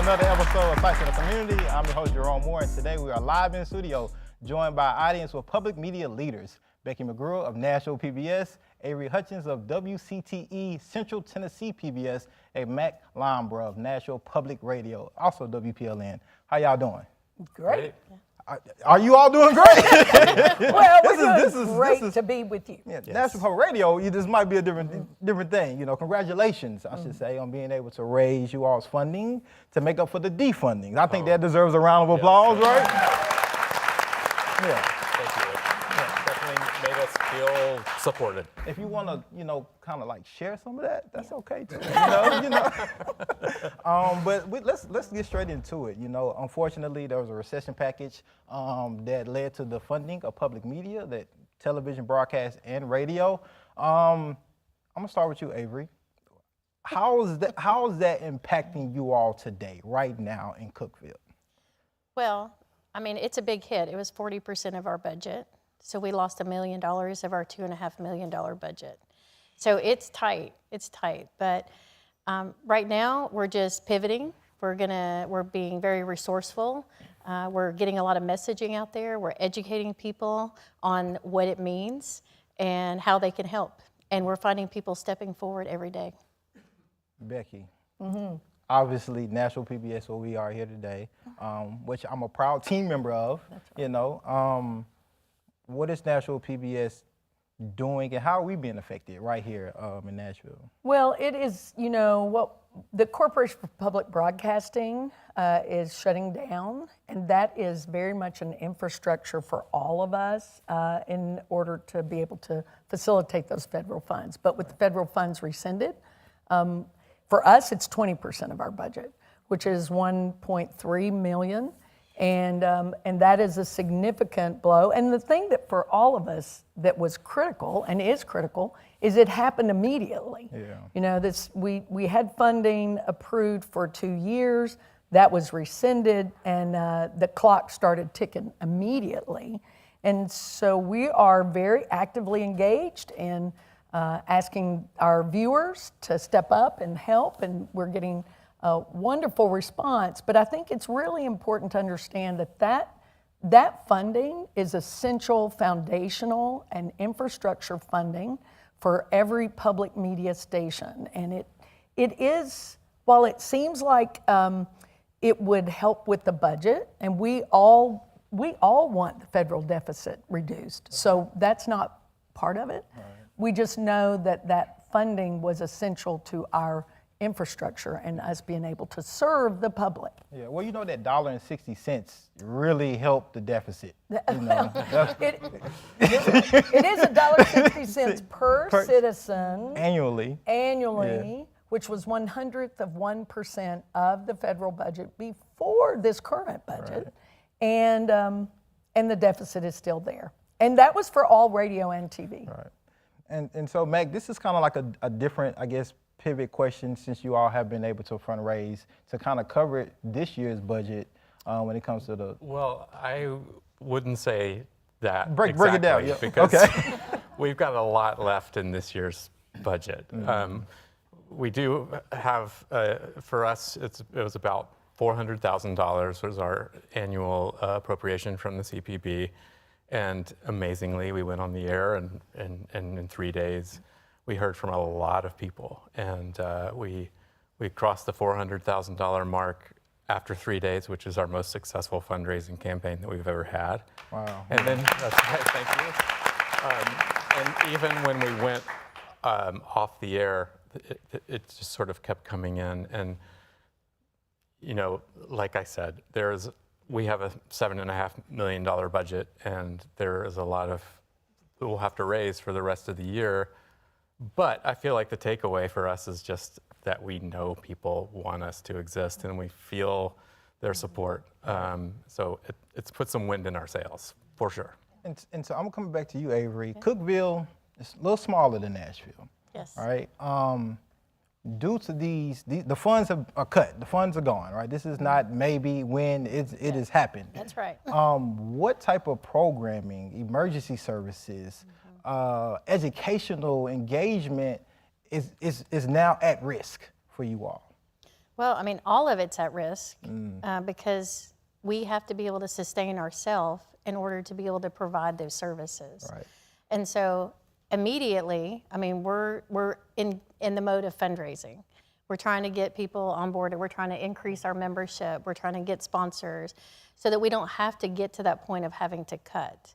another episode of Sites in the Community. I'm your host, Jerome Moore, and today we are live in studio, joined by an audience with public media leaders, Becky Magura of Nashville PBS, Avery Hutchins of WCTE, Central Tennessee PBS, and Mack Linebaugh of Nashville Public Radio, also WPLN. How y'all doing? Great. Are you all doing great? Well, this is great to be with you. Yeah, yes. Nashville Public Radio, this might be a different thing. You know, congratulations, I should say, on being able to raise you all's funding to make up for the defunding. I think that deserves a round of applause, right? Yeah. Thank you. Yeah, definitely made us feel supported. If you want to, kind of like share some of that, that's okay too. But let's get straight into it. Unfortunately, there was a recession package that led to the funding of public media, that television, broadcast, and radio. I'm gonna start with you, Avery. How is that impacting you all today, right now in Cookeville? Well, I mean, it's a big hit. It was 40% of our budget. So we lost $1 million of our $2.5 million budget. So it's tight, But right now we're just pivoting. We're being very resourceful. We're getting a lot of messaging out there. We're educating people on what it means and how they can help. And we're finding people stepping forward every day. Becky. Mm-hmm. Obviously, Nashville PBS, where we are here today, which I'm a proud team member of. That's right. What is Nashville PBS doing, and how are we being affected right here in Nashville? Well, it is, the Corporation for Public Broadcasting is shutting down, and that is very much an infrastructure for all of us in order to be able to facilitate those federal funds. But with the federal funds rescinded, for us, it's 20% of our budget, which is $1.3 million. And that is a significant blow. And the thing that for all of us that was critical and is critical is it happened immediately. Yeah. We had funding approved for 2 years. That was rescinded, and the clock started ticking immediately. And so we are very actively engaged in asking our viewers to step up and help, and we're getting a wonderful response. But I think it's really important to understand that funding is essential, foundational, and infrastructure funding for every public media station. And it is, while it seems like it would help with the budget, and we all want the federal deficit reduced. So that's not part of it. Right. We just know that funding was essential to our infrastructure and us being able to serve the public. Yeah, well, that $1.60 really helped the deficit. It is $1.60 per citizen annually, yeah, which was 1/100% of the federal budget before this current budget, right. And the deficit is still there, and that was for all radio and TV. Right, and so Mac, this is kind of like a different, I guess, pivot question, since you all have been able to fundraise to kind of cover this year's budget when it comes to the... Well, I wouldn't say that Break it down, yeah. Because we've got a lot left in this year's budget. Mm-hmm. We do have, for us, it was about $400,000 was our annual appropriation from the CPB, and amazingly, we went on the air, and in 3 days, we heard from a lot of people, and we crossed the $400,000 mark after 3 days, which is our most successful fundraising campaign that we've ever had. Wow! And then, thank you. And even when we went off the air, it just sort of kept coming in, and like I said, we have a $7.5 million budget, and there is a lot of we'll have to raise for the rest of the year. But I feel like the takeaway for us is just that we know people want us to exist, and we feel their support. So it's put some wind in our sails, for sure. And so I'm coming back to you, Avery. Okay. Cookeville is a little smaller than Nashville. Yes. All right. Due to the funds are cut. The funds are gone, right? This is not maybe when it has happened. That's right. What type of programming, emergency services, educational engagement is now at risk for you all? Well, I mean, all of it's at risk because we have to be able to sustain ourselves in order to be able to provide those services. Right. And so immediately, I mean, we're in the mode of fundraising. We're trying to get people on board, and we're trying to increase our membership. We're trying to get sponsors so that we don't have to get to that point of having to cut.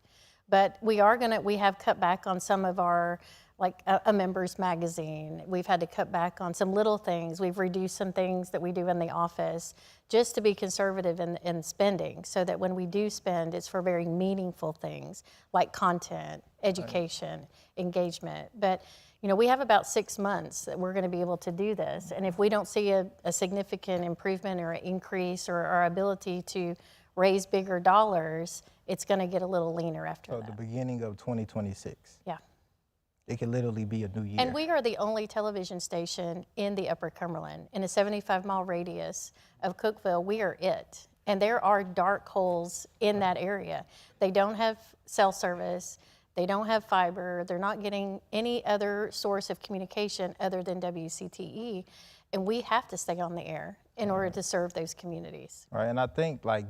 But we have cut back on some of our, like a members magazine. We've had to cut back on some little things. We've reduced some things that we do in the office just to be conservative in spending, so that when we do spend, it's for very meaningful things like content, education, engagement. But you know, we have about 6 months that we're going to be able to do this. And if we don't see a significant improvement or an increase or our ability to raise bigger dollars, it's going to get a little leaner after So that. the beginning of 2026. Yeah. It could literally be a new year. And we are the only television station in the Upper Cumberland. In a 75-mile radius of Cookeville, we are it. And there are dark holes in that area. They don't have cell service. They don't have fiber. They're not getting any other source of communication other than WCTE. And we have to stay on the air in order to serve those communities. Right, and I think like,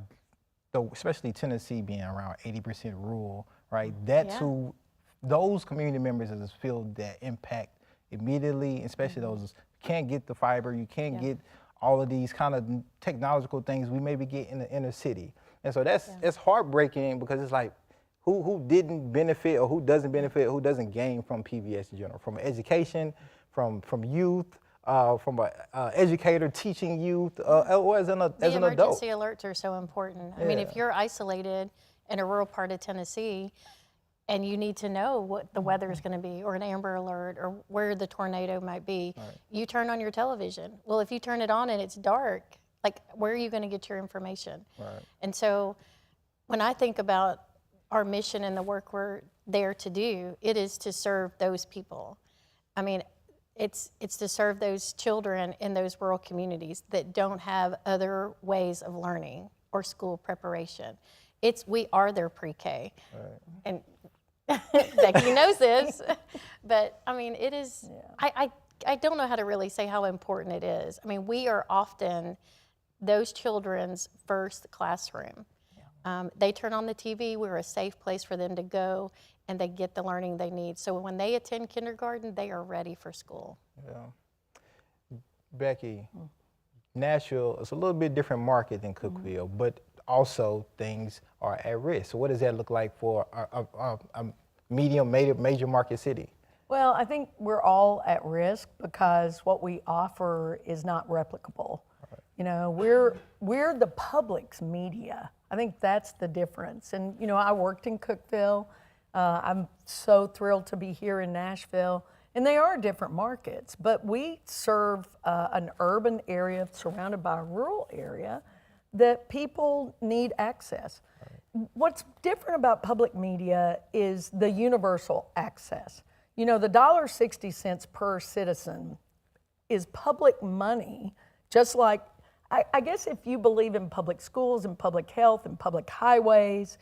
especially Tennessee being around 80% rural, right? That's Yeah. who those community members is feel that impact immediately, especially those can't get the fiber, you can't get all of these kind of technological things we maybe get in the inner city. And so it's heartbreaking because it's like, who didn't benefit or who doesn't benefit, who doesn't gain from PBS in general, from education, from youth, from an educator teaching youth, or as an adult. The emergency alerts are so important. I mean, if you're isolated in a rural part of Tennessee and you need to know what the weather is going to be, or an Amber Alert, or where the tornado might be, you turn on your television. Well, if you turn it on and it's dark, like, where are you going to get your information? Right. And so when I think about our mission and the work we're there to do, it is to serve those people. I mean, it's to serve those children in those rural communities that don't have other ways of learning or school preparation. We are their pre-K. Right. And Becky knows this, but I mean, it is, I don't know how to really say how important it is. I mean, we are often those children's first classroom. They turn on the TV, we're a safe place for them to go, and they get the learning they need. So when they attend kindergarten, they are ready for school. Yeah. Becky, Nashville is a little bit different market than Cookeville, but also things are at risk. So what does that look like for a medium major market city? Well, I think we're all at risk because what we offer is not replicable. Right. You know, we're the public's media. I think that's the difference. And, you know, I worked in Cookeville. I'm so thrilled to be here in Nashville. And they are different markets, but we serve an urban area surrounded by a rural area that people need access. Right. What's different about public media is the universal access. You know, the $1.60 per citizen is public money, just like, I guess if you believe in public schools and public health and public highways,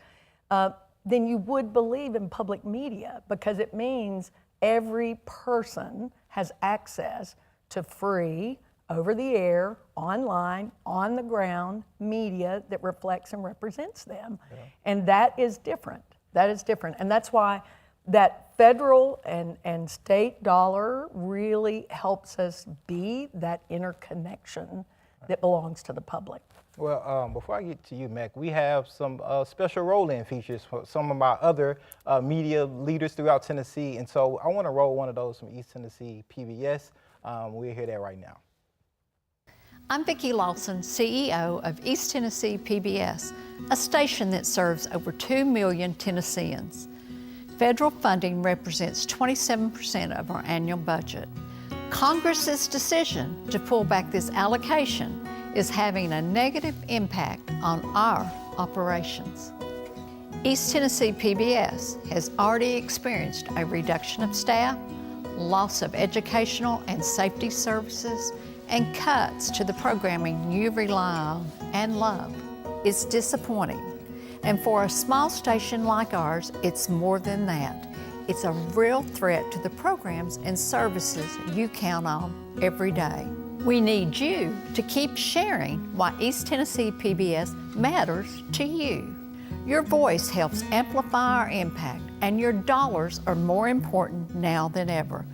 then you would believe in public media, because it means every person has access to free, over-the-air, online, on-the-ground media that reflects and represents them. Yeah. And that is different. That is different. And that's why that federal and state dollar really helps us be that interconnection that belongs to the public. Well, before I get to you, Mack, we have some special roll-in features for some of my other media leaders throughout Tennessee. And so I want to roll one of those from East Tennessee PBS. We'll hear that right now. I'm Vicki Lawson, CEO of East Tennessee PBS, a station that serves over 2 million Tennesseans. Federal funding represents 27% of our annual budget. Congress's decision to pull back this allocation is having a negative impact on our operations. East Tennessee PBS has already experienced a reduction of staff, loss of educational and safety services, and cuts to the programming you rely on and love. It's disappointing. And for a small station like ours, it's more than that. It's a real threat to the programs and services you count on every day. We need you to keep sharing why East Tennessee PBS matters to you. Your voice helps amplify our impact, and your dollars are more important now than ever.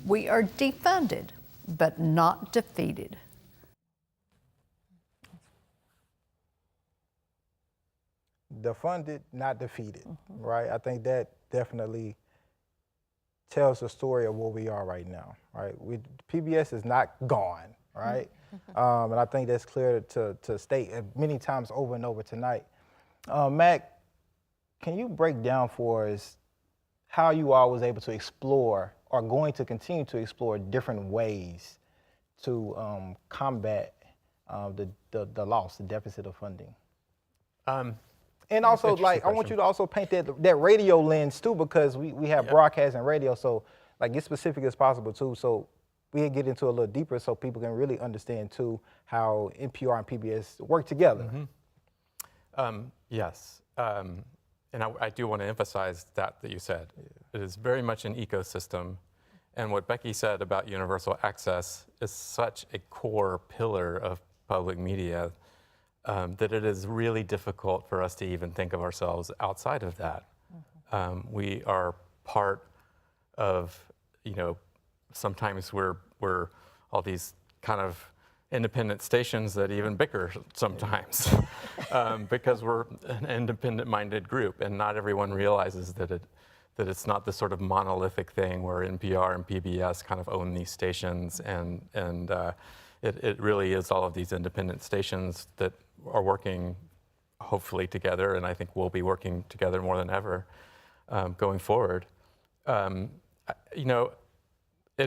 We are defunded, but not defeated. Defunded, not defeated, right? I think that definitely tells the story of where we are right now, right? PBS is not gone, right? And I think that's clear to state many times over and over tonight. Mack, can you break down for us how you all was able to explore or going to continue to explore different ways to combat the loss, the deficit of funding? And also, like, I want you to also paint that radio lens too, because we have broadcast and radio, so like get specific as possible too. So we can get into a little deeper, so people can really understand too how NPR and PBS work together. Yes, and I do want to emphasize that you said. It is very much an ecosystem, and what Becky said about universal access is such a core pillar of public media that it is really difficult for us to even think of ourselves outside of that. We are part of, sometimes we're all these kind of independent stations that even bicker sometimes because we're an independent-minded group, and not everyone realizes that it's not this sort of monolithic thing where NPR and PBS kind of own these stations, and it really is all of these independent stations that are working hopefully together, and I think we'll be working together more than ever going forward. It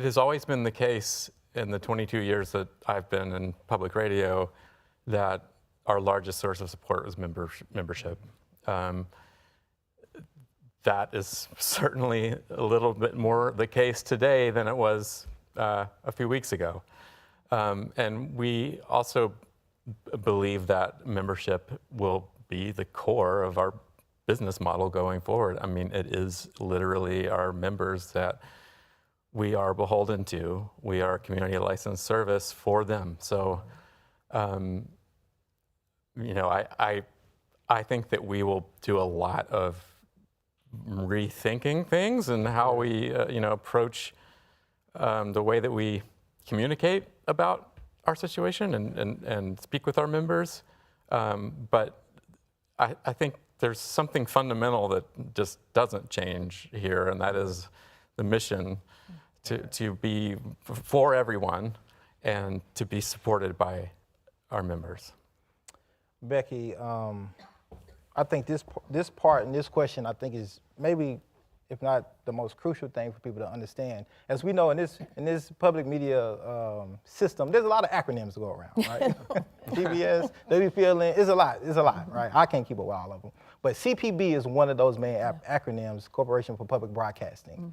has always been the case in the 22 years that I've been in public radio that our largest source of support was membership. That is certainly a little bit more the case today than it was a few weeks ago. And we also believe that membership will be the core of our business model going forward. I mean, it is literally our members that we are beholden to. We are a community licensed service for them. So, I think that we will do a lot of rethinking things and how we, approach the way that we communicate about our situation and speak with our members. But I think there's something fundamental that just doesn't change here, and that is the mission to be for everyone and to be supported by our members. Becky, I think this part and this question, I think, is maybe, if not the most crucial thing for people to understand. As we know, in this public media system, there's a lot of acronyms to go around, right? PBS, WPLN, it's a lot, right? I can't keep up with all of them. But CPB is one of those main acronyms, Corporation for Public Broadcasting.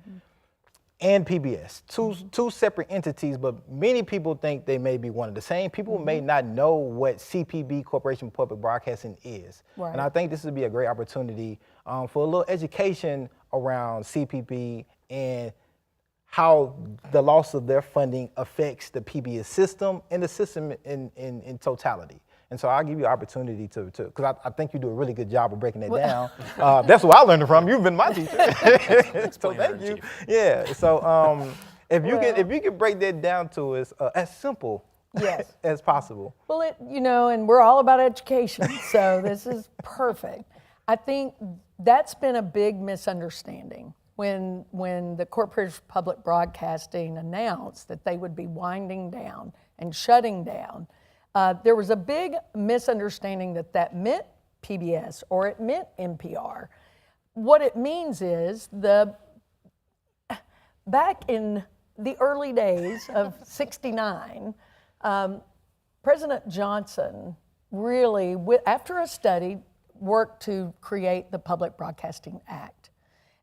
And PBS, two separate entities, but many people think they may be one of the same. People may not know what CPB, Corporation for Public Broadcasting, is. Right. And I think this would be a great opportunity for a little education around CPB and how the loss of their funding affects the PBS system and the system in totality. And so I'll give you an opportunity to because I think you do a really good job of breaking that down. That's what I learned it from. You've been my teacher. So thank you. Yeah. So if you can break that down to us as simple as possible. Well, and we're all about education, so this is perfect. I think that's been a big misunderstanding when the Corporation for Public Broadcasting announced that they would be winding down and shutting down. There was a big misunderstanding that meant PBS or it meant NPR. What it means is back in the early days of '69, President Johnson really, after a study, worked to create the Public Broadcasting Act.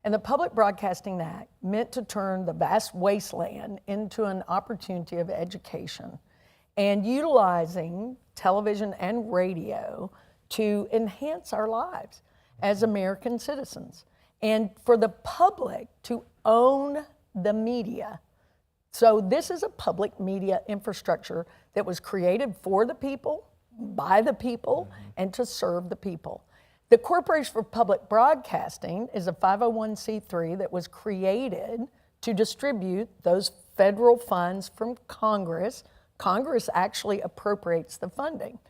And the Public Broadcasting Act meant to turn the vast wasteland into an opportunity of education and utilizing television and radio to enhance our lives as American citizens. And for the public to own the media So this is a public media infrastructure that was created for the people, by the people, and to serve the people. The Corporation for Public Broadcasting is a 501c3 that was created to distribute those federal funds from Congress. Congress actually appropriates the funding.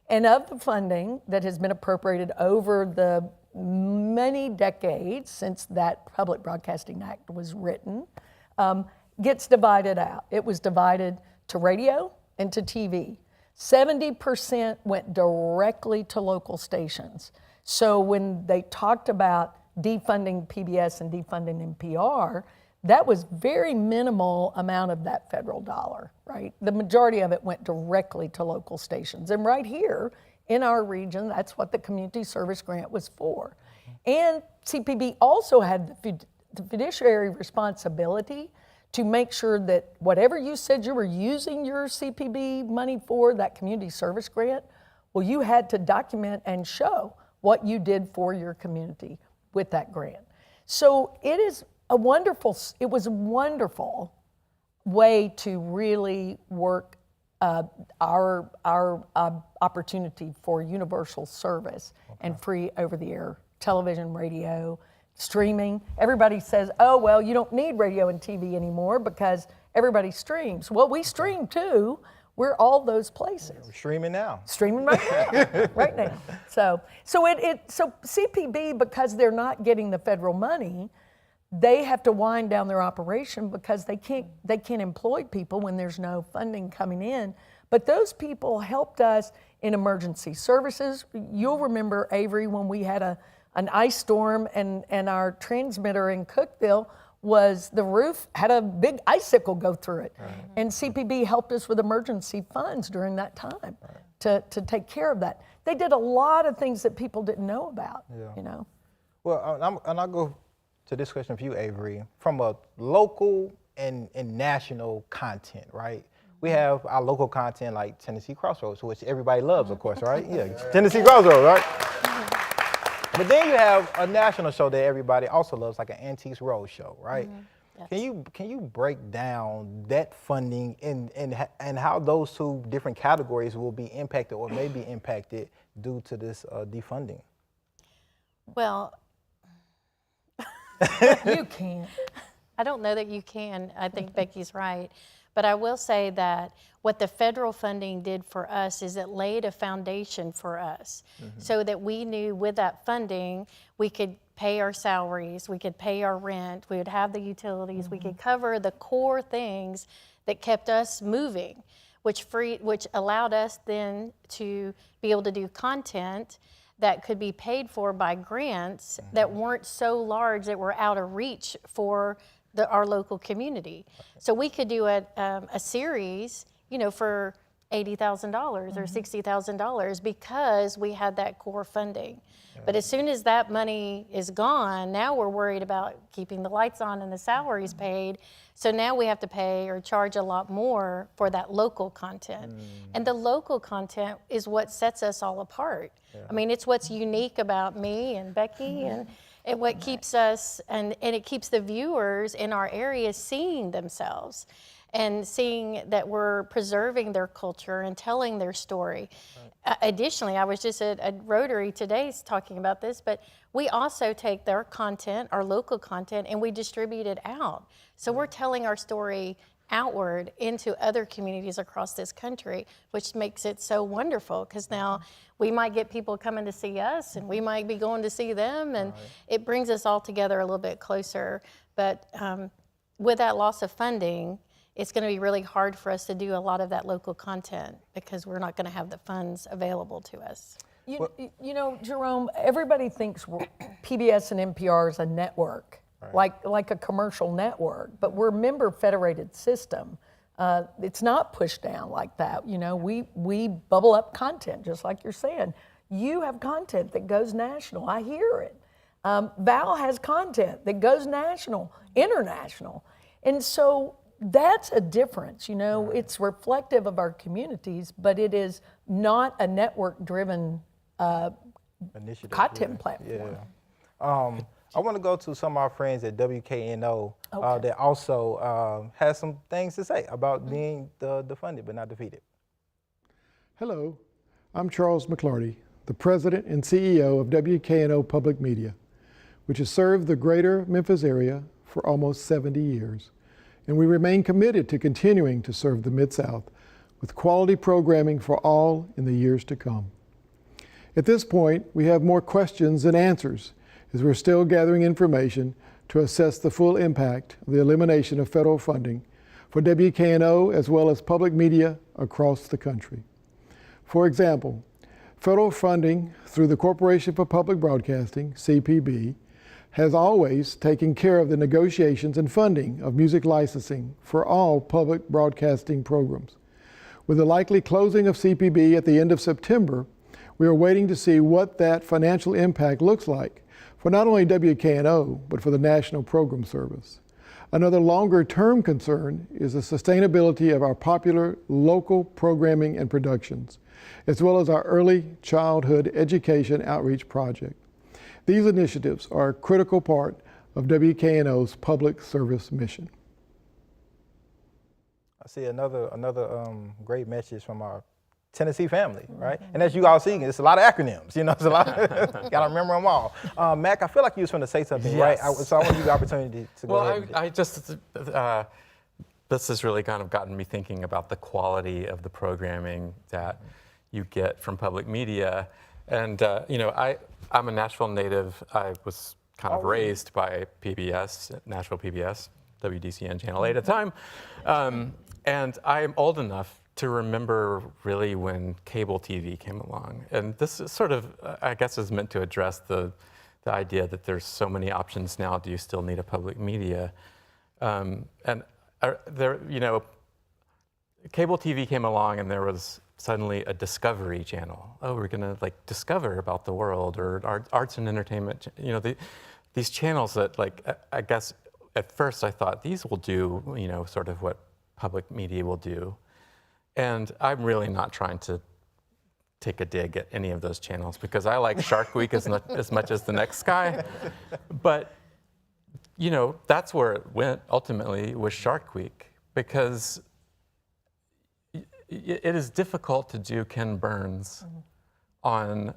And of the funding that has been appropriated over the many decades since that Public Broadcasting Act was written, gets divided out. It was divided to radio and to TV. 70% went directly to local stations. So when they talked about defunding PBS and defunding NPR, that was very minimal amount of that federal dollar, right? The majority of it went directly to local stations. And right here in our region, that's what the community service grant was for. And CPB also had the fiduciary responsibility to make sure that whatever you said you were using your CPB money for, that community service grant, well, you had to document and show what you did for your community with that grant. So it was a wonderful way to really work our opportunity for universal service and free over-the-air television, radio, streaming. Everybody says, oh, well, you don't need radio and TV anymore because everybody streams. Well, we stream too. We're all those places. We're streaming now. Streaming right now, right now. So CPB, because they're not getting the federal money, they have to wind down their operation because they can't employ people when there's no funding coming in. But those people helped us in emergency services. You'll remember, Avery, when we had an ice storm and our transmitter in Cookeville the roof had a big icicle go through it. Right. And CPB helped us with emergency funds during that time to take care of that. They did a lot of things that people didn't know about, you know. Well, I'll go to this question for you, Avery. From a local and national content, right? We have our local content like Tennessee Crossroads, which everybody loves, of course, right? Yeah, Tennessee Crossroads, right? But then you have a national show that everybody also loves, like an Antiques Road show, right? Yes. Can you break down that funding and how those two different categories will be impacted or may be impacted due to this defunding? Well, you can't. I don't know that you can. I think Becky's right. But I will say that what the federal funding did for us is it laid a foundation for us so that we knew with that funding we could pay our salaries, we could pay our rent, we would have the utilities, we could cover the core things that kept us moving, which allowed us then to be able to do content that could be paid for by grants that weren't so large that were out of reach for our local community. So we could do a series, you know, for $80,000 or $60,000 because we had that core funding. But as soon as that money is gone, now we're worried about keeping the lights on and the salaries paid. So now we have to pay or charge a lot more for that local content. And the local content is what sets us all apart. I mean, it's what's unique about me and Becky and what keeps us, and it keeps the viewers in our area seeing themselves and seeing that we're preserving their culture and telling their story. Additionally, I was just at Rotary today talking about this, but we also take their content, our local content, and we distribute it out. So we're telling our story outward into other communities across this country, which makes it so wonderful because now we might get people coming to see us and we might be going to see them, and it brings us all together a little bit closer. But with that loss of funding, it's going to be really hard for us to do a lot of that local content because we're not going to have the funds available to us. You know, Jerome, everybody thinks PBS and NPR is a network, like a commercial network, but we're a member federated system. It's not pushed down like that. You know, we bubble up content, just like you're saying. You have content that goes national. I hear it. Val has content that goes national, international. And so that's a difference, you know. It's reflective of our communities, but it is not a network-driven content platform. I want to go to some of our friends at WKNO Okay. that also has some things to say about being defunded but not defeated. Hello, I'm Charles McClarty, the President and CEO of WKO Public Media, which has served the greater Memphis area for almost 70 years. And we remain committed to continuing to serve the Mid-South with quality programming for all in the years to come. At this point, we have more questions than answers as we're still gathering information to assess the full impact of the elimination of federal funding for WKNO as well as public media across the country. For example, federal funding through the Corporation for Public Broadcasting, CPB, has always taken care of the negotiations and funding of music licensing for all public broadcasting programs. With the likely closing of CPB at the end of September, we are waiting to see what that financial impact looks like for not only WKNO, but for the National Program Service. Another longer-term concern is the sustainability of our popular local programming and productions, as well as our early childhood education outreach project. These initiatives are a critical part of WKNO's public service mission. I see another great message from our Tennessee family, right? And as you all see, it's a lot of acronyms, it's a lot, gotta remember them all. Mack, I feel like you was going to say something, right? So I want to give you the opportunity to go ahead. I just, this has really kind of gotten me thinking about the quality of the programming that you get from public media. And, I'm a Nashville native. I was kind of raised by PBS, Nashville PBS, WDCN Channel 8 at the time. And I'm old enough to remember really when cable TV came along. And this is sort of, I guess, is meant to address the idea that there's so many options now. Do you still need a public media? Cable TV came along and there was suddenly a Discovery Channel. Oh, we're gonna discover about the world, or arts and entertainment. These channels that I guess at first I thought these will do sort of what public media will do. And I'm really not trying to take a dig at any of those channels because I like Shark Week as much as the next guy. But that's where it went ultimately, was Shark Week, because it is difficult to do Ken Burns on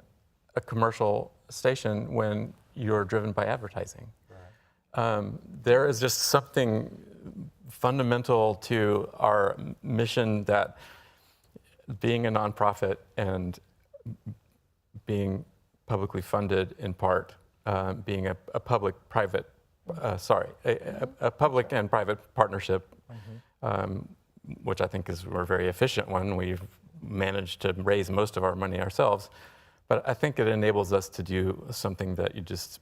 a commercial station when you're driven by advertising. Right. There is just something fundamental to our mission that being a nonprofit and being publicly funded in part, being a public-private, a public and private partnership, which I think is a very efficient one. We've managed to raise most of our money ourselves, but I think it enables us to do something that you just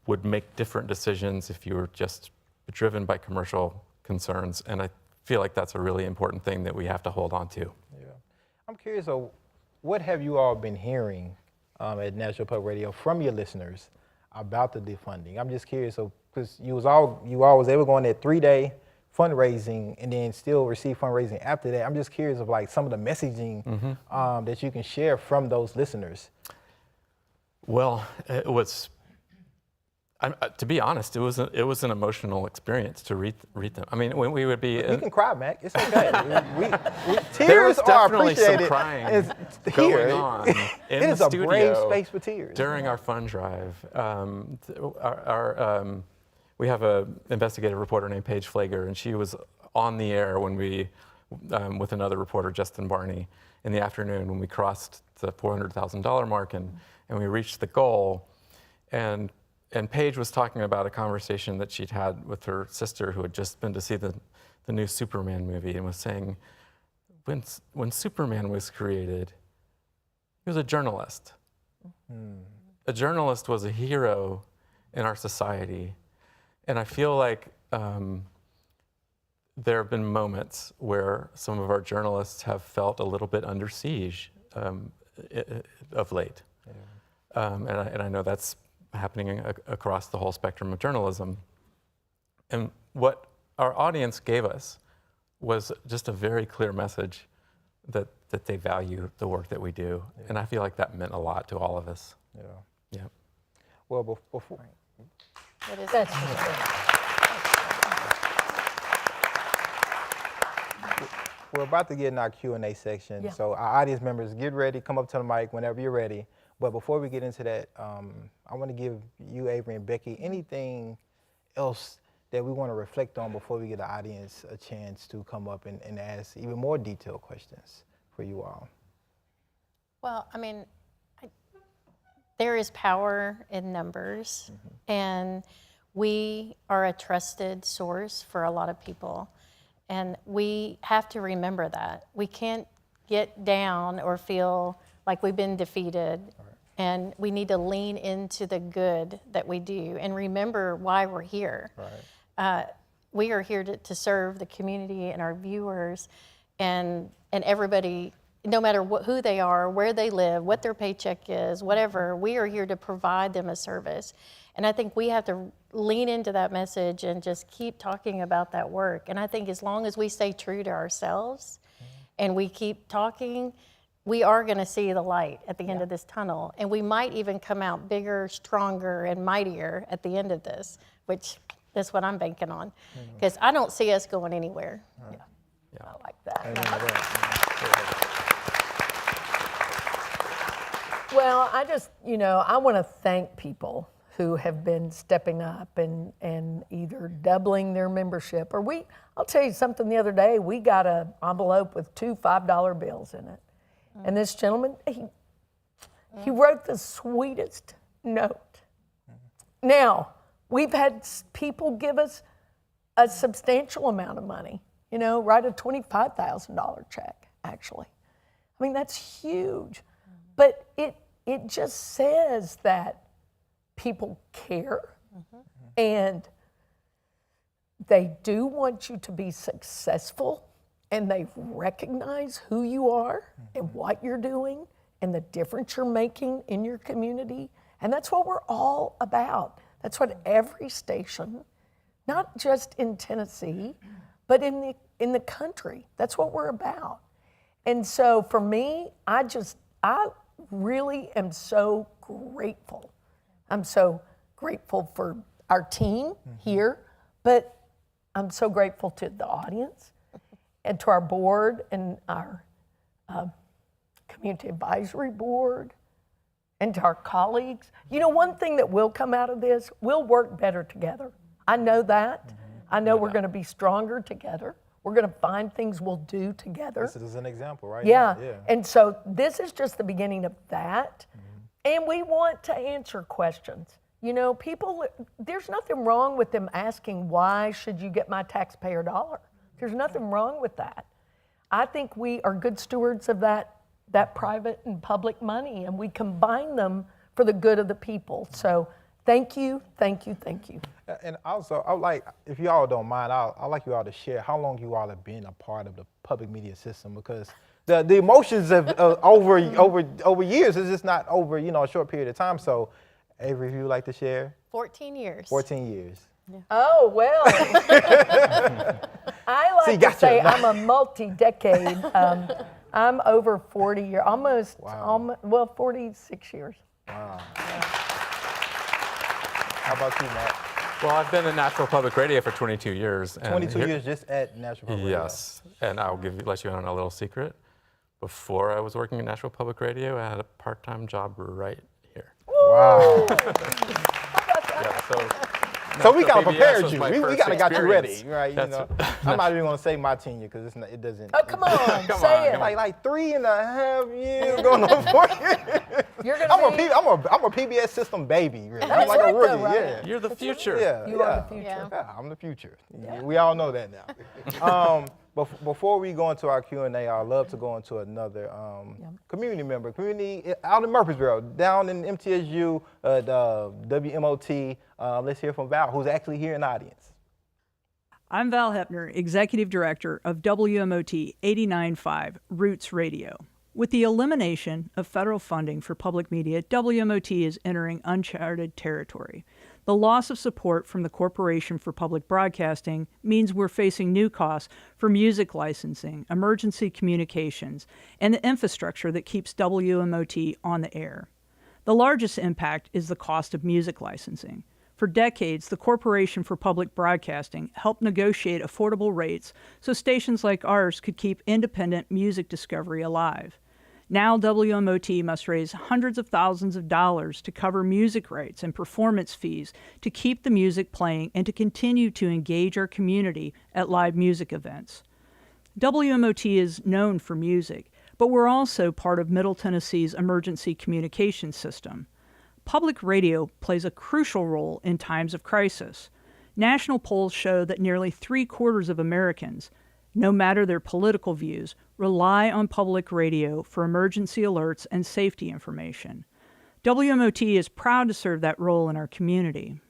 would make different decisions if you were just driven by commercial concerns, and I feel like that's a really important thing that we have to hold on to. Yeah. I'm curious, what have you all been hearing at Nashville Public Radio from your listeners about the defunding? I'm just curious, because you all was able to go on that 3-day fundraising and then still receive fundraising after that. I'm just curious of some of the messaging that you can share from those listeners. Well, it was, to be honest, it was an emotional experience to read them. I mean, when we would be, you can cry, Mack. It's okay. Tears there was are definitely appreciated. some crying going on in it is the a studio brave space for tears during our fund drive. We have an investigative reporter named Paige Flager, and she was on the air when we, with another reporter, Justin Barney, in the afternoon when we crossed the $400,000 mark and we reached the goal. And Paige was talking about a conversation that she'd had with her sister who had just been to see the new Superman movie, and was saying, when Superman was created, he was a journalist. A journalist was a hero in our society. And I feel like there have been moments where some of our journalists have felt a little bit under siege of late. Yeah. And I know that's happening across the whole spectrum of journalism. And what our audience gave us was just a very clear message that they value the work that we do. Yeah. And I feel like that meant a lot to all of us. Yeah. Yeah. Well, before. What is That's We're about to get in our Q&A section, Yeah. so our audience members, get ready, come up to the mic whenever you're ready. But before we get into that, I want to give you, Avery and Becky, anything else that we want to reflect on before we get the audience a chance to come up and ask even more detailed questions for you all. Well, I mean, there is power in numbers, and we are a trusted source for a lot of people. And we have to remember that. We can't get down or feel like we've been defeated. And we need to lean into the good that we do and remember why we're here. We are here to serve the community and our viewers and everybody, no matter who they are, where they live, what their paycheck is, whatever, we are here to provide them a service. And I think we have to lean into that message and just keep talking about that work. And I think as long as we stay true to ourselves and we keep talking, we are going to see the light at the end of this tunnel. And we might even come out bigger, stronger, and mightier at the end of this, which that's what I'm banking on. Because I don't see us going anywhere. I like that. Well, I just, I want to thank people who have been stepping up and either doubling their membership or I'll tell you something, the other day, we got an envelope with 2 $5 bills in it. And this gentleman, he wrote the sweetest note. Now, we've had people give us a substantial amount of money, write a $25,000 check, actually. I mean, that's huge. But it just says that people care and they do want you to be successful and they recognize who you are and what you're doing and the difference you're making in your community. And that's what we're all about. That's what every station, not just in Tennessee, but in the country, that's what we're about. And so for me, I really am so grateful. I'm so grateful for our team here, but I'm so grateful to the audience and to our board and our community advisory board and to our colleagues. One thing that will come out of this, we'll work better together. I know that. I know we're going to be stronger together. We're going to find things we'll do together. This is an example, right? Yeah. And so this is just the beginning of that. And we want to answer questions. People, there's nothing wrong with them asking, why should you get my taxpayer dollar? There's nothing wrong with that. I think we are good stewards of that private and public money, and we combine them for the good of the people. So thank you, thank you, thank you. And also, I would like, if you all don't mind, I'd like you all to share how long you all have been a part of the public media system, because the emotions of over years is just not over a short period of time. So, Avery, if you would like to share. 14 years. 14 years. Yeah. Oh, well. I like to say I'm a multi-decade. I'm over 40 years, almost 46 years. Wow. How about you, Matt? Well, I've been at Nashville Public Radio for 22 years. And 22 years just at Nashville Public Radio. Yes, and I'll let you in on a little secret. Before I was working at Nashville Public Radio, I had a part-time job right here. Wow. Yeah, so we kind of PBS prepared was you. my We first kind of got you ready, experience. right? I'm not even going to say my tenure because it doesn't. Oh, come on, Come say on, it. Like 3.5 years going on 4 years. You're gonna be. I'm a PBS system baby, really. I'm That's like right, a rookie, though, right? yeah. You're the future. Yeah, You are the future. Yeah, I'm the future. Yeah. We all know that now. Before we go into our Q&A, I'd love to go into another community member, out in Murfreesboro, down in MTSU, WMOT. Let's hear from Val, who's actually here in the audience. I'm Val Hepner, Executive Director of WMOT 89.5 Roots Radio. With the elimination of federal funding for public media, WMOT is entering uncharted territory. The loss of support from the Corporation for Public Broadcasting means we're facing new costs for music licensing, emergency communications, and the infrastructure that keeps WMOT on the air. The largest impact is the cost of music licensing. For decades, the Corporation for Public Broadcasting helped negotiate affordable rates so stations like ours could keep independent music discovery alive. Now WMOT must raise hundreds of thousands of dollars to cover music rights and performance fees to keep the music playing and to continue to engage our community at live music events. WMOT is known for music, but we're also part of Middle Tennessee's emergency communications system. Public radio plays a crucial role in times of crisis. National polls show that nearly 3/4 of Americans, no matter their political views, rely on public radio for emergency alerts and safety information. WMOT is proud to serve that role in our community.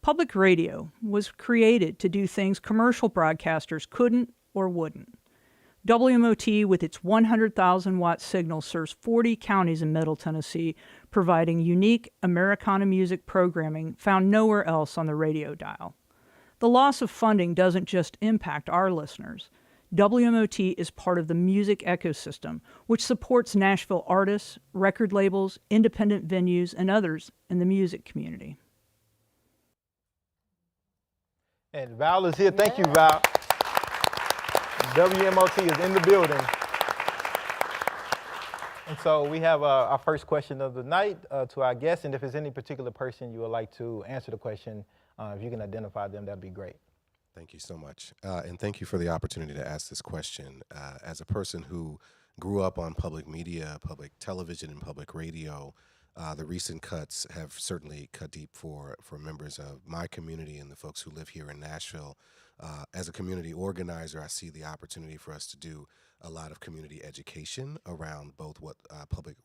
Public radio was created to do things commercial broadcasters couldn't or wouldn't. WMOT, with its 100,000-watt signal, serves 40 counties in Middle Tennessee, providing unique Americana music programming found nowhere else on the radio dial. The loss of funding doesn't just impact our listeners. WMOT is part of the music ecosystem, which supports Nashville artists, record labels, independent venues, and others in the music community. And Val is here. Thank you, Val. WMOT is in the building. And so we have our first question of the night to our guests. And if there's any particular person you would like to answer the question, if you can identify them, that'd be great. Thank you so much. And thank you for the opportunity to ask this question. As a person who grew up on public media, public television, and public radio, the recent cuts have certainly cut deep for members of my community and the folks who live here in Nashville. As a community organizer, I see the opportunity for us to do a lot of community education around both what public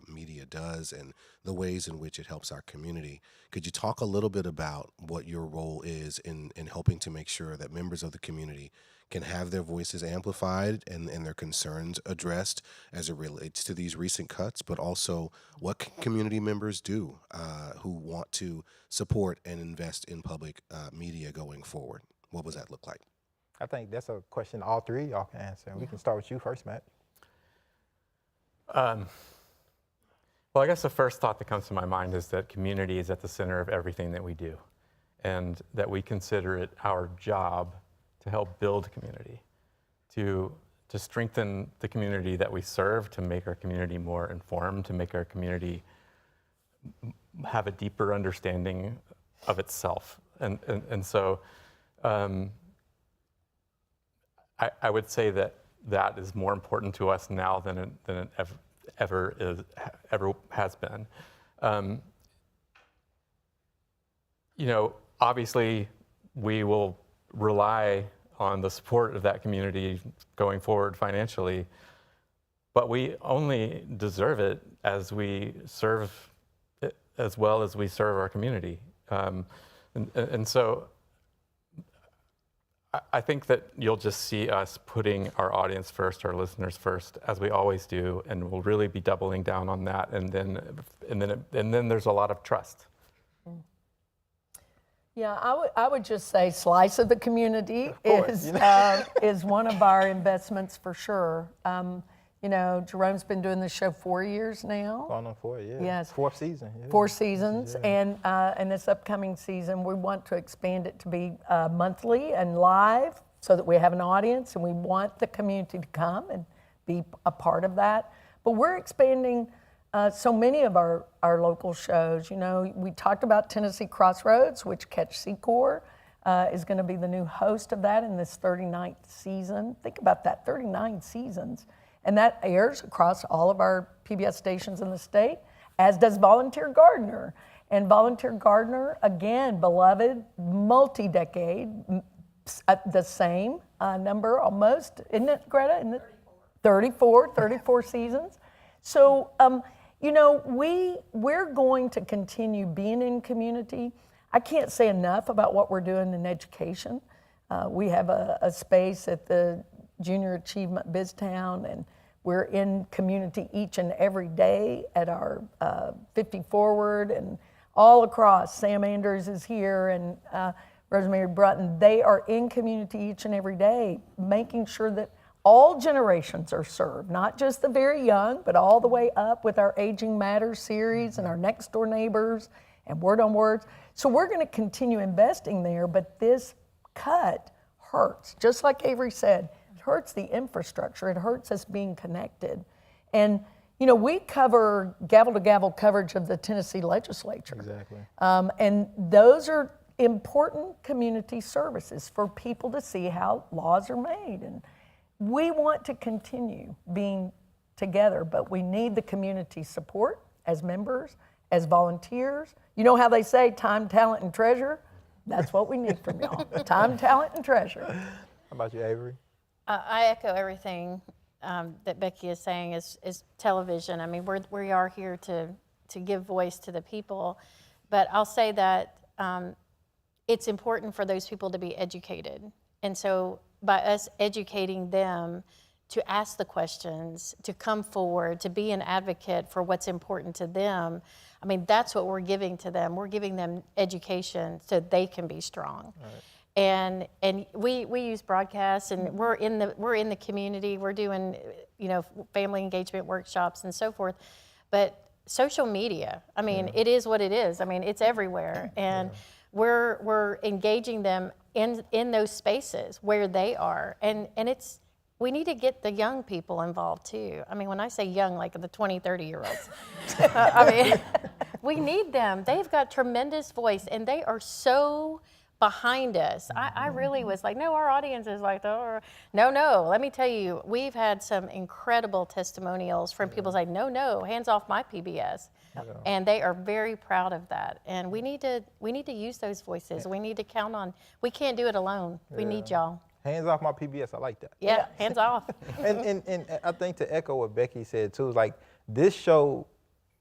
media does and the ways in which it helps our community. Could you talk a little bit about what your role is in helping to make sure that members of the community can have their voices amplified and their concerns addressed as it relates to these recent cuts, but also what can community members do who want to support and invest in public media going forward? What does that look like? I think that's a question all three of y'all can answer. And we can start with you first, Matt. Well, I guess the first thought that comes to my mind is that community is at the center of everything that we do, and that we consider it our job to help build community, to strengthen the community that we serve, to make our community more informed, to make our community have a deeper understanding of itself. And so I would say that is more important to us now than it ever has been. Obviously, we will rely on the support of that community going forward financially, but we only deserve it as we serve it as well as we serve our community. And so I think that you'll just see us putting our audience first, our listeners first, as we always do, and we'll really be doubling down on that. And then there's a lot of trust. Yeah, I would just say slice of the community is one of our investments for sure. Jerome's been doing this show 4 years now. Going on 4, yeah. Yes. Fourth season. Yeah. 4 seasons, Yeah. and this upcoming season, we want to expand it to be monthly and live so that we have an audience, and we want the community to come and be a part of that. But we're expanding so many of our local shows. We talked about Tennessee Crossroads, which Catch Secor is going to be the new host of that in this 39th season. Think about that, 39 seasons. And that airs across all of our PBS stations in the state, as does Volunteer Gardener. And Volunteer Gardener, again, beloved, multi-decade, the same number almost, isn't it, Greta? Isn't it? 34 seasons. So, we're going to continue being in community. I can't say enough about what we're doing in education. We have a space at the Junior Achievement BizTown, and we're in community each and every day at our 50 Forward and all across. Sam Anders is here and Rosemary Brutton. They are in community each and every day, making sure that all generations are served, not just the very young, but all the way up with our Aging Matters series and our Next Door Neighbors and Word on Words. So we're going to continue investing there, but this cut hurts. Just like Avery said, it hurts the infrastructure. It hurts us being connected. And, you know, we cover gavel-to-gavel coverage of the Tennessee legislature. Exactly. And those are important community services for people to see how laws are made. And we want to continue being together, but we need the community support as members, as volunteers. You know how they say time, talent, and treasure? That's what we need from y'all. Time, talent, and treasure. How about you, Avery? I echo everything that Becky is saying is television. I mean, we are here to give voice to the people, but I'll say that it's important for those people to be educated. And so by us educating them to ask the questions, to come forward, to be an advocate for what's important to them, I mean, that's what we're giving to them. We're giving them education so they can be strong. Right. And we use broadcasts, and we're in the community. We're doing, you know, family engagement workshops and so forth. But social media, I mean, it is what it is. I mean, it's everywhere, and we're engaging them in those spaces where they are, and it's. We need to get the young people involved too. I mean, when I say young, like the 20, 30-year-olds, I mean, we need them. They've got tremendous voice, and they are so behind us. I really was like, no, our audience is like, oh, no. Let me tell you, we've had some incredible testimonials from people saying, no, hands off my PBS. And they are very proud of that. And we need to use those voices. We need to count on, we can't do it alone. We need y'all. Hands off my PBS, I like that. Yeah, hands off. and I think to echo what Becky said too, is like this show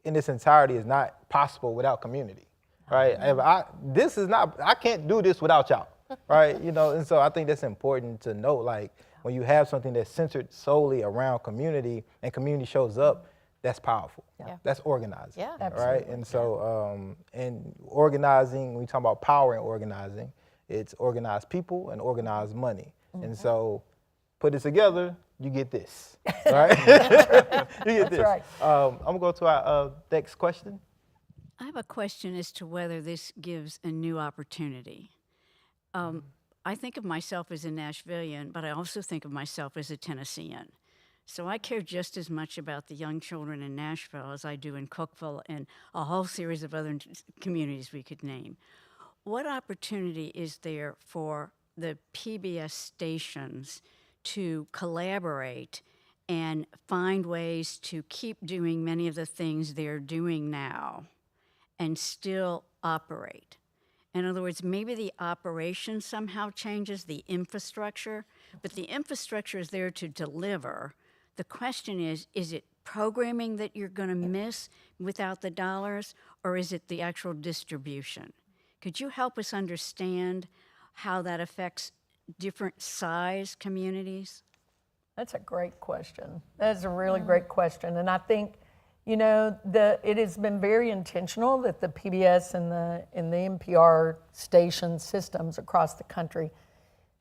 in its entirety is not possible without community, right? I can't do this without y'all, right? You know, and so I think that's important to note, like when you have something that's centered solely around community and community shows up, that's powerful. Yeah. That's organizing. Yeah, absolutely. Right? And so, and organizing, when we talk about power and organizing, it's organized people and organized money. And so put it together, you get this, right? You get this. Right. I'm gonna go to our next question. I have a question as to whether this gives a new opportunity. I think of myself as a Nashvilleian, but I also think of myself as a Tennessean. So I care just as much about the young children in Nashville as I do in Cookeville and a whole series of other communities we could name. What opportunity is there for the PBS stations to collaborate and find ways to keep doing many of the things they're doing now and still operate? In other words, maybe the operation somehow changes the infrastructure, but the infrastructure is there to deliver. The question is it programming that you're going to miss without the dollars, or is it the actual distribution? Could you help us understand how that affects different size communities? That's a great question. That's a really great question. And I think, you know, it has been very intentional that the PBS and the NPR station systems across the country,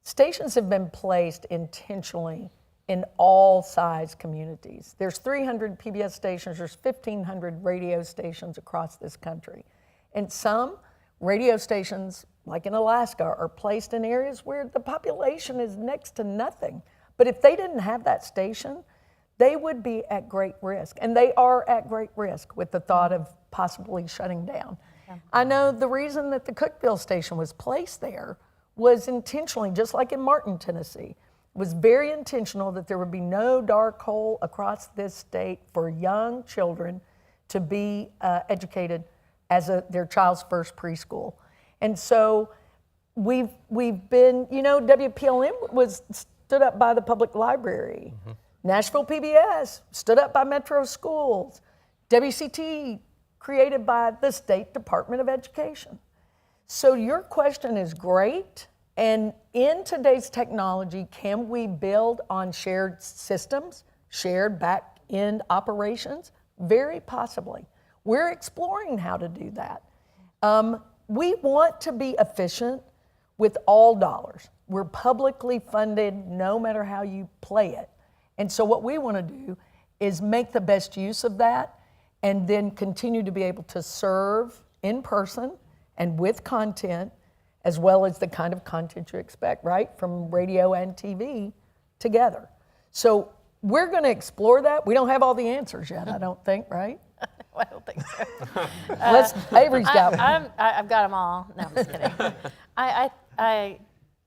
stations have been placed intentionally in all size communities. There's 300 PBS stations, there's 1,500 radio stations across this country. And some radio stations, like in Alaska, are placed in areas where the population is next to nothing. But if they didn't have that station, they would be at great risk. And they are at great risk with the thought of possibly shutting down. Yeah. I know the reason that the Cookeville station was placed there was intentionally, just like in Martin, Tennessee, was very intentional that there would be no dark hole across this state for young children to be educated as their child's first preschool. And so we've been, you know, WPLN was stood up by the public library. Mm-hmm. Nashville PBS stood up by Metro Schools. WCTE created by the State Department of Education. So your question is great. And in today's technology, can we build on shared systems, shared back-end operations? Very possibly. We're exploring how to do that. We want to be efficient with all dollars. we're publicly funded no matter how you play it. And so what we want to do is make the best use of that and then continue to be able to serve in person and with content, as well as the kind of content you expect, right, from radio and TV together. So we're going to explore that. We don't have all the answers yet, I don't think, right? I don't think so. Avery's got one. I've got them all. No, I'm just kidding.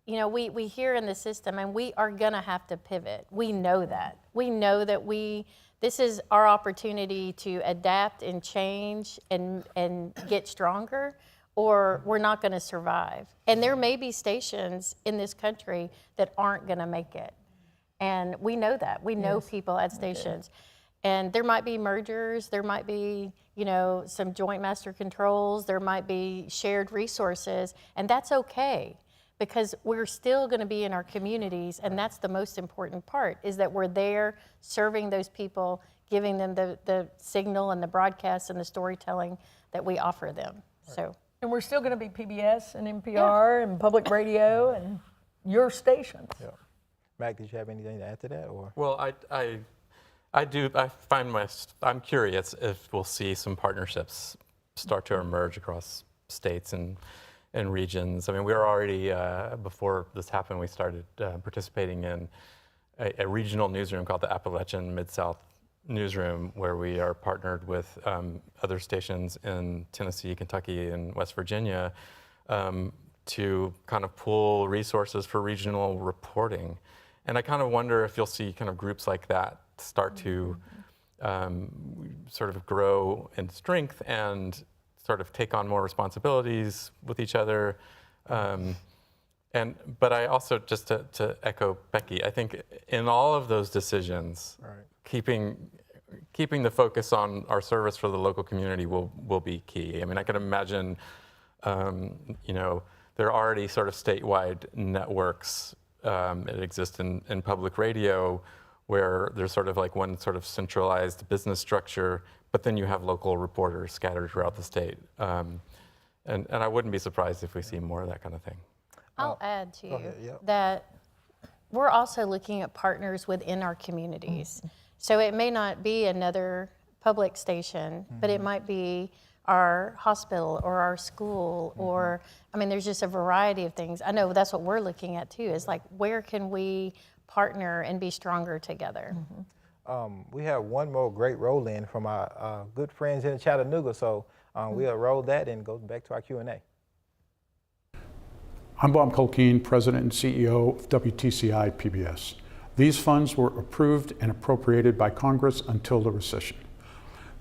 You know, we hear in the system, and we are gonna have to pivot. We know that. We know that this is our opportunity to adapt and change and get stronger, or we're not gonna survive. And there may be stations in this country that aren't gonna make it. And we know that. We know people at stations. And there might be mergers, there might be, you know, some joint master controls, there might be shared resources, and that's okay, because we're still gonna be in our communities, and that's the most important part, is that we're there serving those people, giving them the signal and the broadcast and the storytelling that we offer them, so. And we're still gonna be PBS and NPR and public radio and your stations. Yeah. Mack, did you have anything to add to that, or? Well, I'm curious if we'll see some partnerships start to emerge across states and regions. I mean, we were already, before this happened, we started participating in a regional newsroom called the Appalachian Mid-South Newsroom, where we are partnered with other stations in Tennessee, Kentucky, and West Virginia to kind of pool resources for regional reporting. And I kind of wonder if you'll see kind of groups like that start to sort of grow in strength and sort of take on more responsibilities with each other. But I also, just to echo Becky, I think in all of those decisions, keeping the focus on our service for the local community will be key. I mean, I can imagine, you know, there are already sort of statewide networks that exist in public radio, where there's sort of like one sort of centralized business structure, but then you have local reporters scattered throughout the state. And I wouldn't be surprised if we see more of that kind of thing. I'll add to you that we're also looking at partners within our communities. So it may not be another public station, but it might be our hospital or our school, or, I mean, there's just a variety of things. I know that's what we're looking at too, is like, where can we partner and be stronger together? We have one more great roll-in from our good friends in Chattanooga, so we'll roll that and go back to our Q&A. I'm Bob Colkeen, President and CEO of WTCI PBS. These funds were approved and appropriated by Congress until the recession.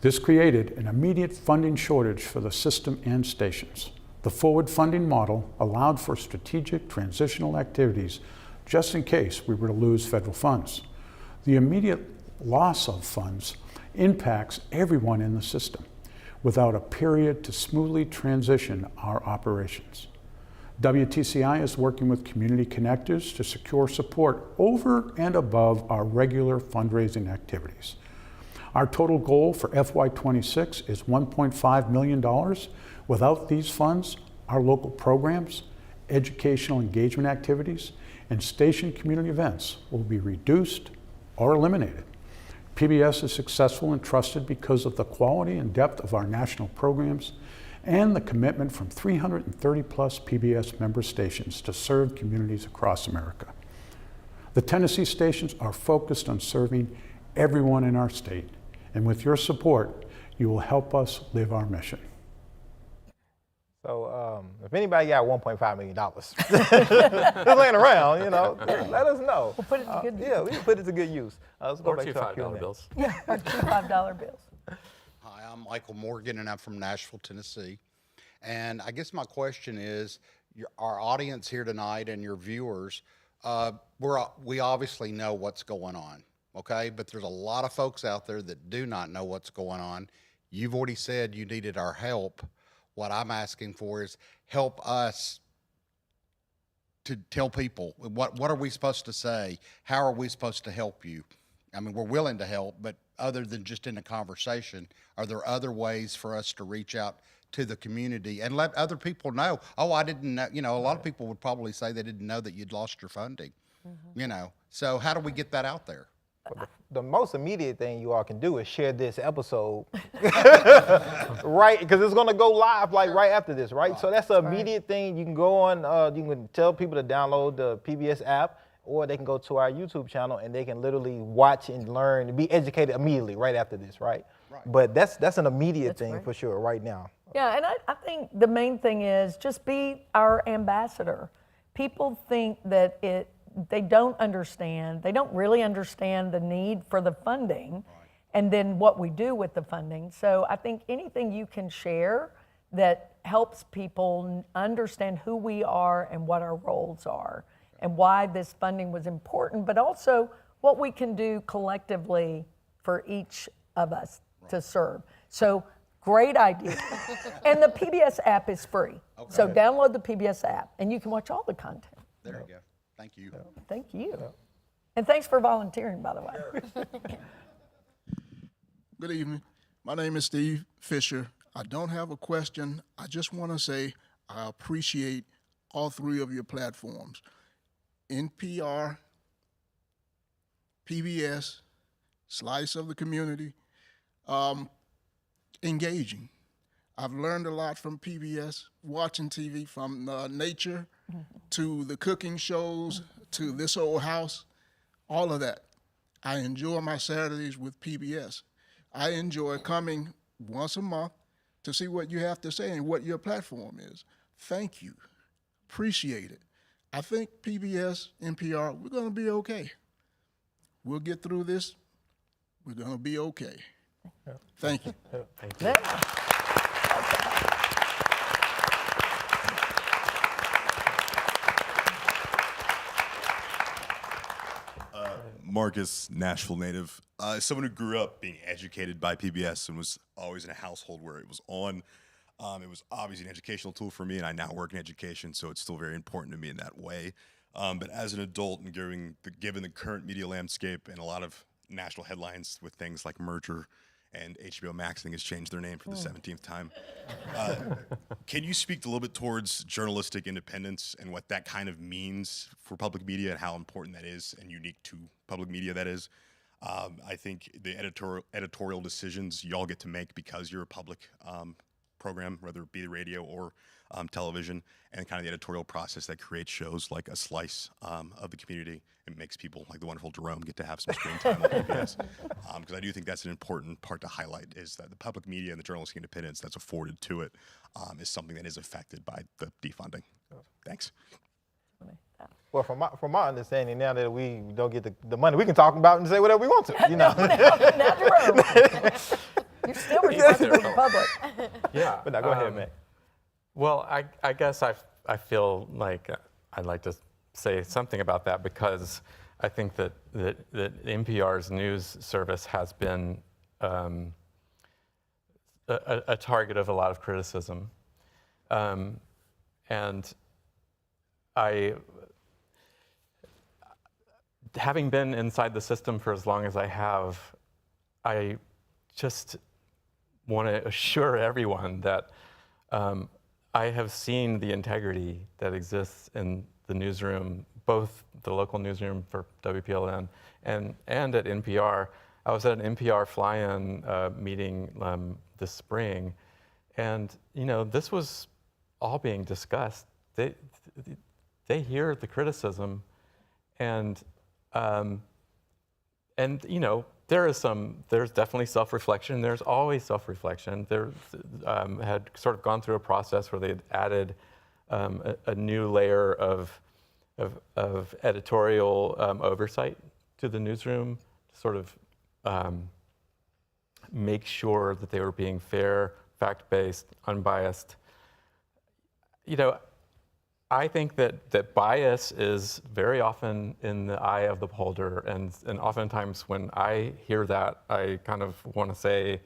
This created an immediate funding shortage for the system and stations. The forward funding model allowed for strategic transitional activities just in case we were to lose federal funds. The immediate loss of funds impacts everyone in the system without a period to smoothly transition our operations. WTCI is working with community connectors to secure support over and above our regular fundraising activities. Our total goal for FY26 is $1.5 million. Without these funds, our local programs, educational engagement activities, and station community events will be reduced or eliminated. PBS is successful and trusted because of the quality and depth of our national programs and the commitment from 330 plus PBS member stations to serve communities across America. The Tennessee stations are focused on serving everyone in our state, and with your support, you will help us live our mission. So if anybody got $1.5 million just laying around, you know, let us know. We'll put it to good use. Yeah, we can put it to good use. Let's go Or back two to our $5 Q&A. bills. Yeah, our two $5 bills. Hi, I'm Michael Morgan, and I'm from Nashville, Tennessee. And I guess my question is, our audience here tonight and your viewers, we obviously know what's going on, okay? But there's a lot of folks out there that do not know what's going on. You've already said you needed our help. What I'm asking for is help us to tell people, what are we supposed to say? How are we supposed to help you? I mean, we're willing to help, but other than just in a conversation, are there other ways for us to reach out to the community and let other people know, oh, I didn't know, a lot of people would probably say they didn't know that you'd lost your funding, So how do we get that out there? The most immediate thing you all can do is share this episode, right? Because it's gonna go live right after this, right? So that's an immediate thing. You can go on, you can tell people to download the PBS app, or they can go to our YouTube channel and they can literally watch and learn and be educated immediately right after this, right? But that's an immediate thing for sure right now. Yeah, and I think the main thing is just be our ambassador. People think that they don't really understand the need for the funding and then what we do with the funding. So I think anything you can share that helps people understand who we are and what our roles are and why this funding was important, but also what we can do collectively for each of us to serve. So great idea. And the PBS app is free. So download the PBS app and you can watch all the content. There you go. Thank you. Thank you. And thanks for volunteering, by the way. Good evening. My name is Steve Fisher. I don't have a question. I just want to say I appreciate all three of your platforms. NPR, PBS, Slice of the Community, engaging. I've learned a lot from PBS, watching TV, from nature to the cooking shows to This Old House, all of that. I enjoy my Saturdays with PBS. I enjoy coming once a month to see what you have to say and what your platform is. Thank you. Appreciate it. I think PBS, NPR, we're going to be okay. We'll get through this. We're going to be okay. Thank you. Thank you. Marcus, Nashville native. As someone who grew up being educated by PBS and was always in a household where it was on, it was obviously an educational tool for me, and I now work in education, so it's still very important to me in that way. But as an adult and given the current media landscape and a lot of national headlines with things like merger and HBO Max, I think, has changed their name for the 17th time. Can you speak a little bit towards journalistic independence and what that kind of means for public media and how important that is and unique to public media that is? I think the editorial decisions y'all get to make because you're a public program, whether it be radio or television, and kind of the editorial process that creates shows like A Slice of the Community. It makes people like the wonderful Jerome get to have some screen time on PBS. Because I do think that's an important part to highlight, is that the public media and the journalistic independence that's afforded to it is something that is affected by the defunding. Thanks. Well, from my understanding, now that we don't get the money, we can talk about it and say whatever we want to, Now, Jerome. You're still responsible for the public. Yeah. But now go ahead, Mac. Well, I guess I feel like I'd like to say something about that, because I think that NPR's news service has been a target of a lot of criticism. And having been inside the system for as long as I have, I just want to assure everyone that I have seen the integrity that exists in the newsroom, both the local newsroom for WPLN and at NPR. I was at an NPR fly-in meeting this spring, and this was all being discussed. They hear the criticism, and there's definitely self-reflection. There's always self-reflection. Had sort of gone through a process where they had added a new layer of editorial oversight to the newsroom to sort of make sure that they were being fair, fact-based, unbiased. I think that bias is very often in the eye of the beholder, and oftentimes when I hear that, I kind of want to say,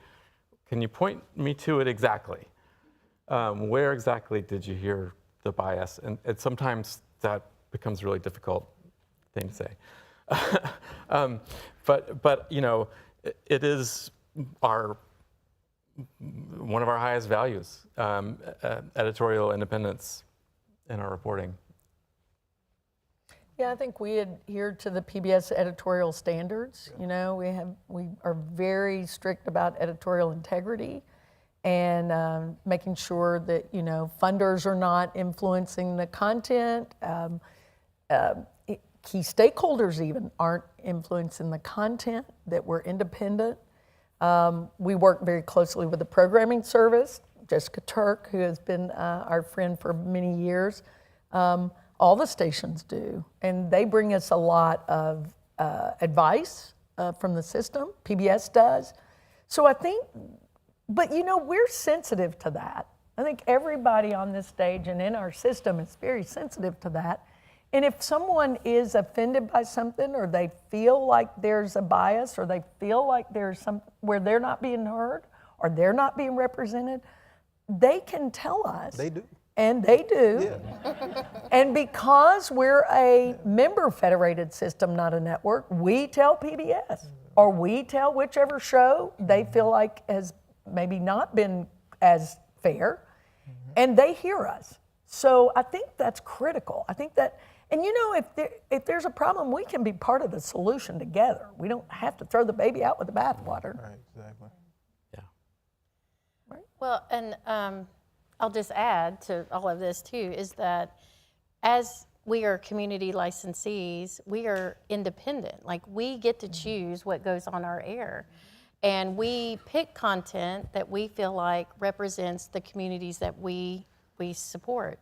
can you point me to it exactly? Where exactly did you hear the bias? And sometimes that becomes a really difficult thing to say. But it is one of our highest values, editorial independence in our reporting. Yeah, I think we adhere to the PBS editorial standards. You know, we are very strict about editorial integrity and making sure that, you know, funders are not influencing the content. Key stakeholders even aren't influencing the content, that we're independent. We work very closely with the programming service, Jessica Turk, who has been our friend for many years. All the stations do, and they bring us a lot of advice from the system. PBS does. So I think, but you know, we're sensitive to that. I think everybody on this stage and in our system is very sensitive to that. And if someone is offended by something, or they feel like there's a bias, or they feel like there's some where they're not being heard or they're not being represented, they can tell us. They do. And they do. Yeah. And because we're a member federated system, not a network, we tell PBS, or we tell whichever show they feel like has maybe not been as fair, and they hear us. So I think that's critical. I think that, and you know, if there's a problem, we can be part of the solution together. We don't have to throw the baby out with the bathwater. Right, exactly. Yeah. Right. Well, and I'll just add to all of this too, is that as we are community licensees, we are independent. Like, we get to choose what goes on our air. And we pick content that we feel like represents the communities that we support.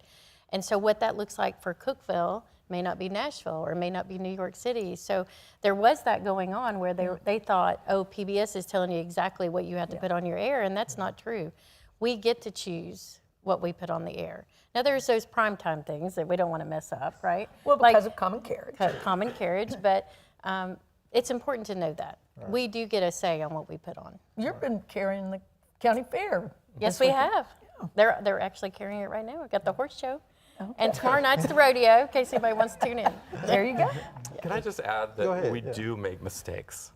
And so what that looks like for Cookeville may not be Nashville, or may not be New York City. So there was that going on where they thought, oh, PBS is telling you exactly what you have to put on your air, and that's not true. We get to choose what we put on the air. Now, there's those primetime things that we don't want to mess up, right? Well, because of common carriage. Common carriage, but it's important to know that. Right. We do get a say on what we put on. You've been carrying the county fair. Yes, we have. Yeah. They're actually carrying it right now. We've got the horse show. Okay. And tomorrow night's the rodeo, in case anybody wants to tune in. There you go. Can I just add that we do make mistakes.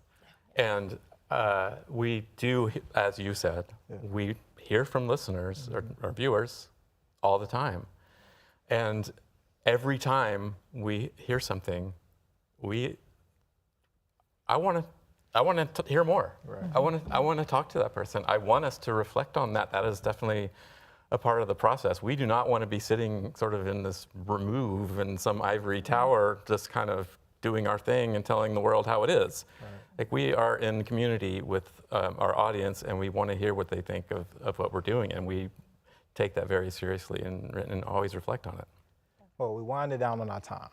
And we do, as you said, we hear from listeners or viewers all the time. And every time we hear something, I want to hear more. Right. I want to talk to that person. I want us to reflect on that. That is definitely a part of the process. We do not want to be sitting sort of in this remove in some ivory tower, just kind of doing our thing and telling the world how it is. Right. Like, we are in community with our audience, and we want to hear what they think of what we're doing, and we take that very seriously and always reflect on it. Well, we winded down on our time,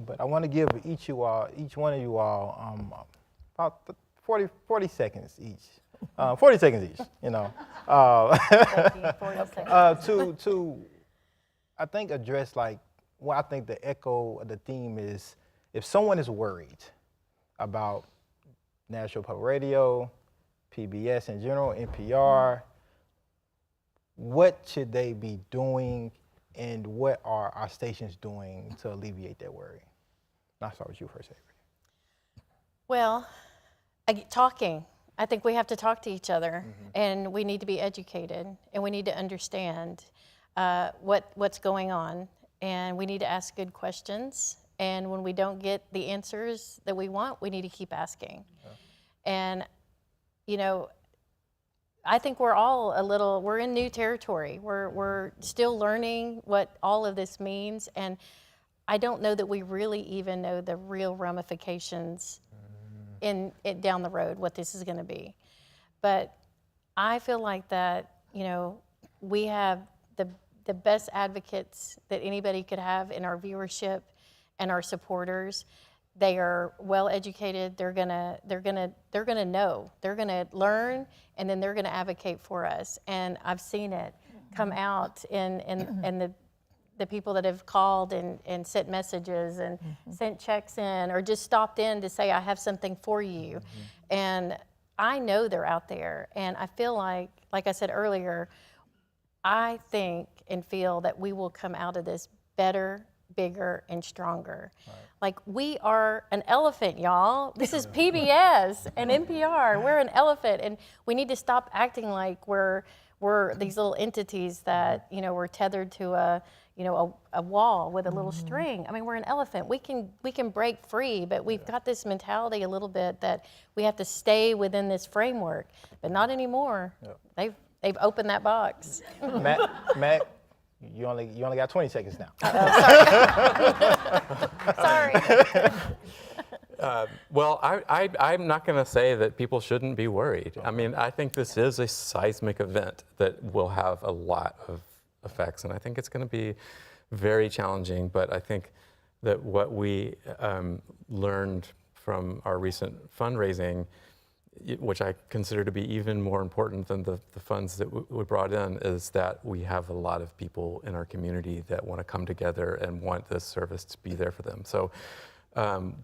but I want to give each one of you all about 40 seconds each. 40 seconds each, you know. To I think address, like, well, I think the echo of the theme is, if someone is worried about Nashville Public Radio, PBS in general, NPR, what should they be doing, and what are our stations doing to alleviate that worry? I'll start with you first, Avery. Well, talking. I think we have to talk to each other, and we need to be educated, and we need to understand what's going on, and we need to ask good questions. And when we don't get the answers that we want, we need to keep asking. Okay. And, you know, I think we're in new territory. We're still learning what all of this means, and I don't know that we really even know the real ramifications down the road, what this is going to be. But I feel like that, you know, we have the best advocates that anybody could have in our viewership and our supporters. They are well educated. They're gonna know. They're gonna learn, and then they're gonna advocate for us. And I've seen it come out in the people that have called and sent messages and sent checks in, or just stopped in to say, I have something for you. And I know they're out there. And I feel like I said earlier, I think and feel that we will come out of this better bigger and stronger. Like, we are an elephant, y'all. This is PBS and NPR. We're an elephant, and we need to stop acting like we're these little entities that, you know, we're tethered to a wall with a little string. I mean, we're an elephant. We can break free, but we've got this mentality a little bit that we have to stay within this framework, but not anymore. They've opened that box. Matt, you only got 20 seconds now. Sorry. Well, I'm not going to say that people shouldn't be worried. I mean, I think this is a seismic event that will have a lot of effects, and I think it's going to be very challenging, but I think that what we learned from our recent fundraising, which I consider to be even more important than the funds that we brought in, is that we have a lot of people in our community that want to come together and want this service to be there for them. So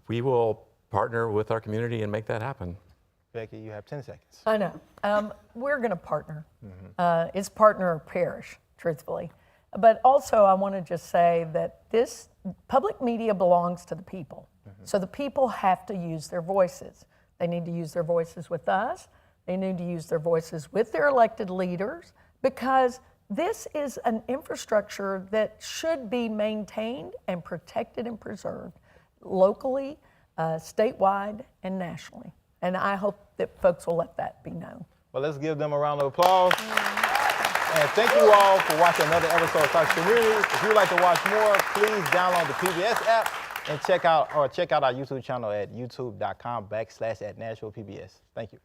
we will partner with our community and make that happen. Becky, you have 10 seconds. I know. We're going to partner. It's partner or perish, truthfully. But also, I want to just say that this public media belongs to the people. So the people have to use their voices. They need to use their voices with us. They need to use their voices with their elected leaders, because this is an infrastructure that should be maintained and protected and preserved locally, statewide, and nationally. And I hope that folks will let that be known. Well, let's give them a round of applause. And thank you all for watching another episode of Talk Community. If you'd like to watch more, please download the PBS app and check out our YouTube channel at youtube.com/@Nashville PBS. Thank you.